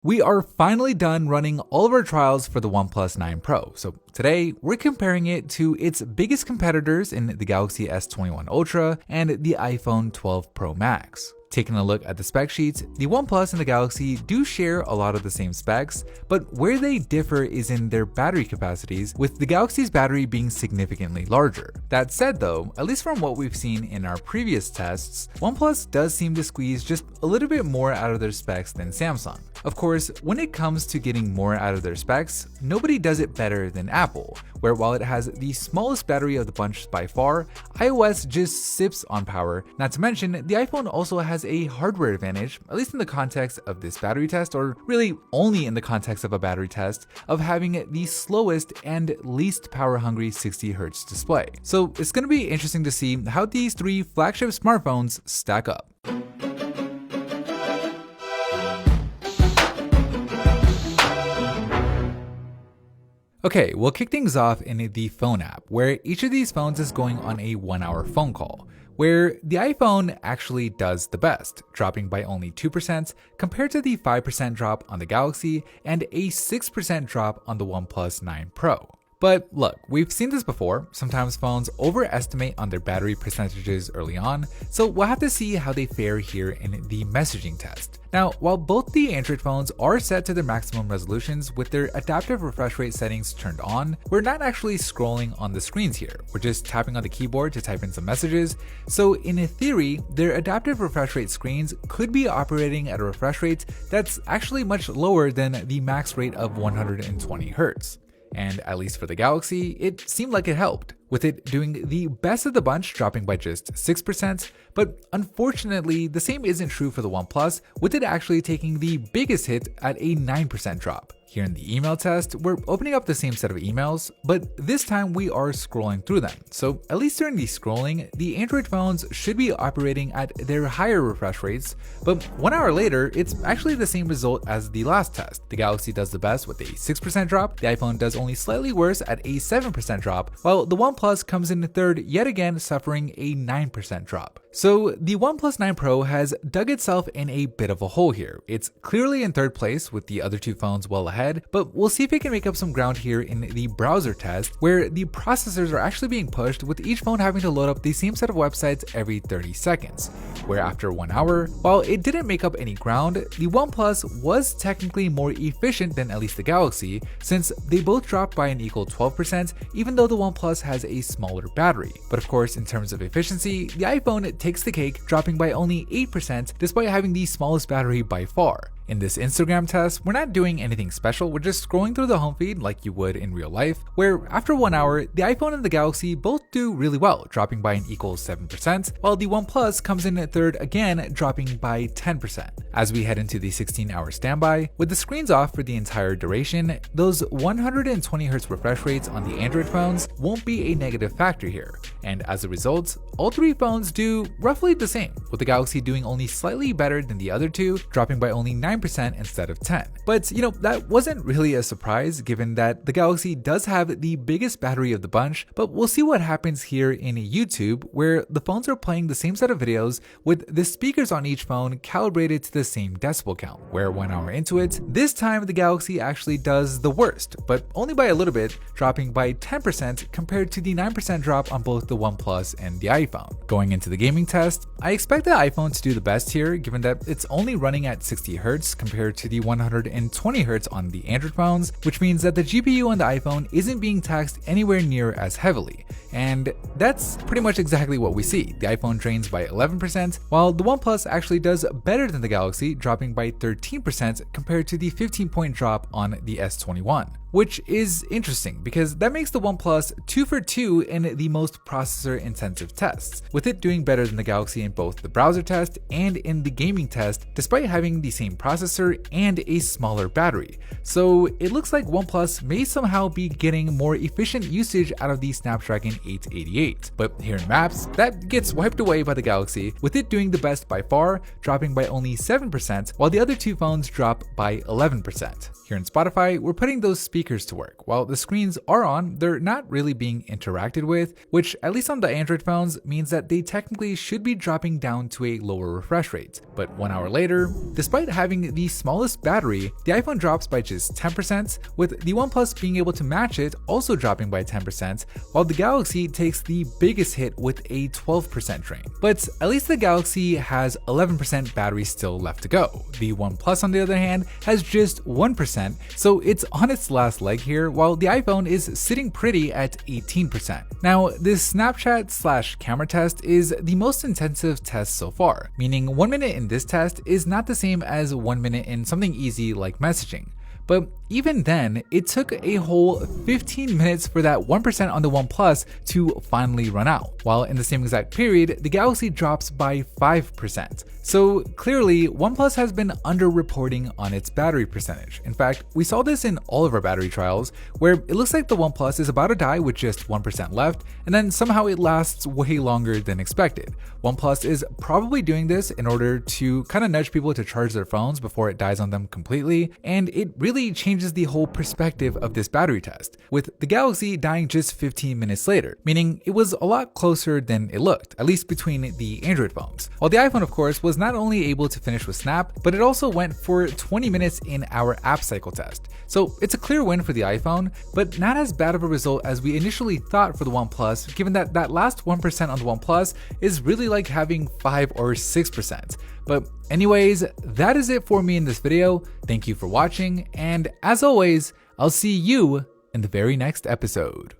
We are finally done running all of our trials for the OnePlus 9 Pro. So today, we're comparing it to its biggest competitors in the Galaxy S21 Ultra and the iPhone 12 Pro Max. Taking a look at the spec sheets, the OnePlus and the Galaxy do share a lot of the same specs, but where they differ is in their battery capacities, with the Galaxy's battery being significantly larger. That said though, at least from what we've seen in our previous tests, OnePlus does seem to squeeze just a little bit more out of their specs than Samsung. Of course, when it comes to getting more out of their specs, nobody does it better than Apple, where while it has the smallest battery of the bunch by far, iOS just sips on power. Not to mention, the iPhone also has a hardware advantage, at least in the context of this battery test, or really only in the context of a battery test, of having the slowest and least power-hungry 60Hz display. So it's going to be interesting to see how these three flagship smartphones stack up. Okay, we'll kick things off in the phone app, where each of these phones is going on a 1-hour phone call, where the iPhone actually does the best, dropping by only 2% compared to the 5% drop on the Galaxy and a 6% drop on the OnePlus 9 Pro. But look, we've seen this before. Sometimes phones overestimate on their battery percentages early on, so we'll have to see how they fare here in the messaging test. Now, while both the Android phones are set to their maximum resolutions with their adaptive refresh rate settings turned on, we're not actually scrolling on the screens here. We're just tapping on the keyboard to type in some messages. So in theory, their adaptive refresh rate screens could be operating at a refresh rate that's actually much lower than the max rate of 120 Hz. And at least for the Galaxy, it seemed like it helped, with it doing the best of the bunch, dropping by just 6%, but unfortunately, the same isn't true for the OnePlus, with it actually taking the biggest hit at a 9% drop. Here in the email test, we're opening up the same set of emails, but this time we are scrolling through them. So at least during the scrolling, the Android phones should be operating at their higher refresh rates, but 1 hour later, it's actually the same result as the last test. The Galaxy does the best with a 6% drop, the iPhone does only slightly worse at a 7% drop, while the OnePlus comes in third yet again, suffering a 9% drop. So the OnePlus 9 Pro has dug itself in a bit of a hole here. It's clearly in third place with the other two phones well ahead, but we'll see if it can make up some ground here in the browser test, where the processors are actually being pushed with each phone having to load up the same set of websites every 30 seconds, where after 1 hour, while it didn't make up any ground, the OnePlus was technically more efficient than at least the Galaxy, since they both dropped by an equal 12%, even though the OnePlus has a smaller battery. But of course, in terms of efficiency, the iPhone takes the cake, dropping by only 8% despite having the smallest battery by far. In this Instagram test, we're not doing anything special, we're just scrolling through the home feed like you would in real life, where after 1 hour, the iPhone and the Galaxy both do really well, dropping by an equal 7%, while the OnePlus comes in at third again, dropping by 10%. As we head into the 16-hour standby, with the screens off for the entire duration, those 120 Hz refresh rates on the Android phones won't be a negative factor here, and as a result, all three phones do roughly the same, with the Galaxy doing only slightly better than the other two, dropping by only 9% instead of 10. But that wasn't really a surprise given that the Galaxy does have the biggest battery of the bunch, but we'll see what happens here in YouTube, where the phones are playing the same set of videos with the speakers on each phone calibrated to the same decibel count, where 1 hour into it, this time the Galaxy actually does the worst, but only by a little bit, dropping by 10% compared to the 9% drop on both the OnePlus and the iPhone. Going into the gaming test, I expect the iPhone to do the best here, given that it's only running at 60 Hz compared to the 120 Hz on the Android phones, which means that the GPU on the iPhone isn't being taxed anywhere near as heavily. And that's pretty much exactly what we see. The iPhone drains by 11%, while the OnePlus actually does better than the Galaxy, dropping by 13% compared to the 15-point drop on the S21. Which is interesting because that makes the OnePlus 2 for 2 in the most processor-intensive tests, with it doing better than the Galaxy in both the browser test and in the gaming test, despite having the same processor and a smaller battery. So it looks like OnePlus may somehow be getting more efficient usage out of the Snapdragon 888. But here in Maps, that gets wiped away by the Galaxy, with it doing the best by far, dropping by only 7%, while the other two phones drop by 11%. Here here in Spotify, we're putting those speakers to work. While the screens are on, they're not really being interacted with, which at least on the Android phones means that they technically should be dropping down to a lower refresh rate. But 1 hour later, despite having the smallest battery, the iPhone drops by just 10%, with the OnePlus being able to match it also dropping by 10%, while the Galaxy takes the biggest hit with a 12% drain. But at least the Galaxy has 11% battery still left to go. The OnePlus, on the other hand, has just 1%, so it's on its last leg here, while the iPhone is sitting pretty at 18%. Now, this Snapchat/camera test is the most intensive test so far, meaning 1 minute in this test is not the same as 1 minute in something easy like messaging. But even then, it took a whole 15 minutes for that 1% on the OnePlus to finally run out, while in the same exact period, the Galaxy drops by 5%. So clearly, OnePlus has been underreporting on its battery percentage. In fact, we saw this in all of our battery trials, where it looks like the OnePlus is about to die with just 1% left, and then somehow it lasts way longer than expected. OnePlus is probably doing this in order to kind of nudge people to charge their phones before it dies on them completely, and it really changes the whole perspective of this battery test, with the Galaxy dying just 15 minutes later, meaning it was a lot closer than it looked, at least between the Android phones. While the iPhone, of course, was not only able to finish with Snap, but it also went for 20 minutes in our app cycle test. So it's a clear win for the iPhone, but not as bad of a result as we initially thought for the OnePlus, given that that last 1% on the OnePlus is really like having 5 or 6%. But anyways, that is it for me in this video. Thank you for watching, and as always, I'll see you in the very next episode.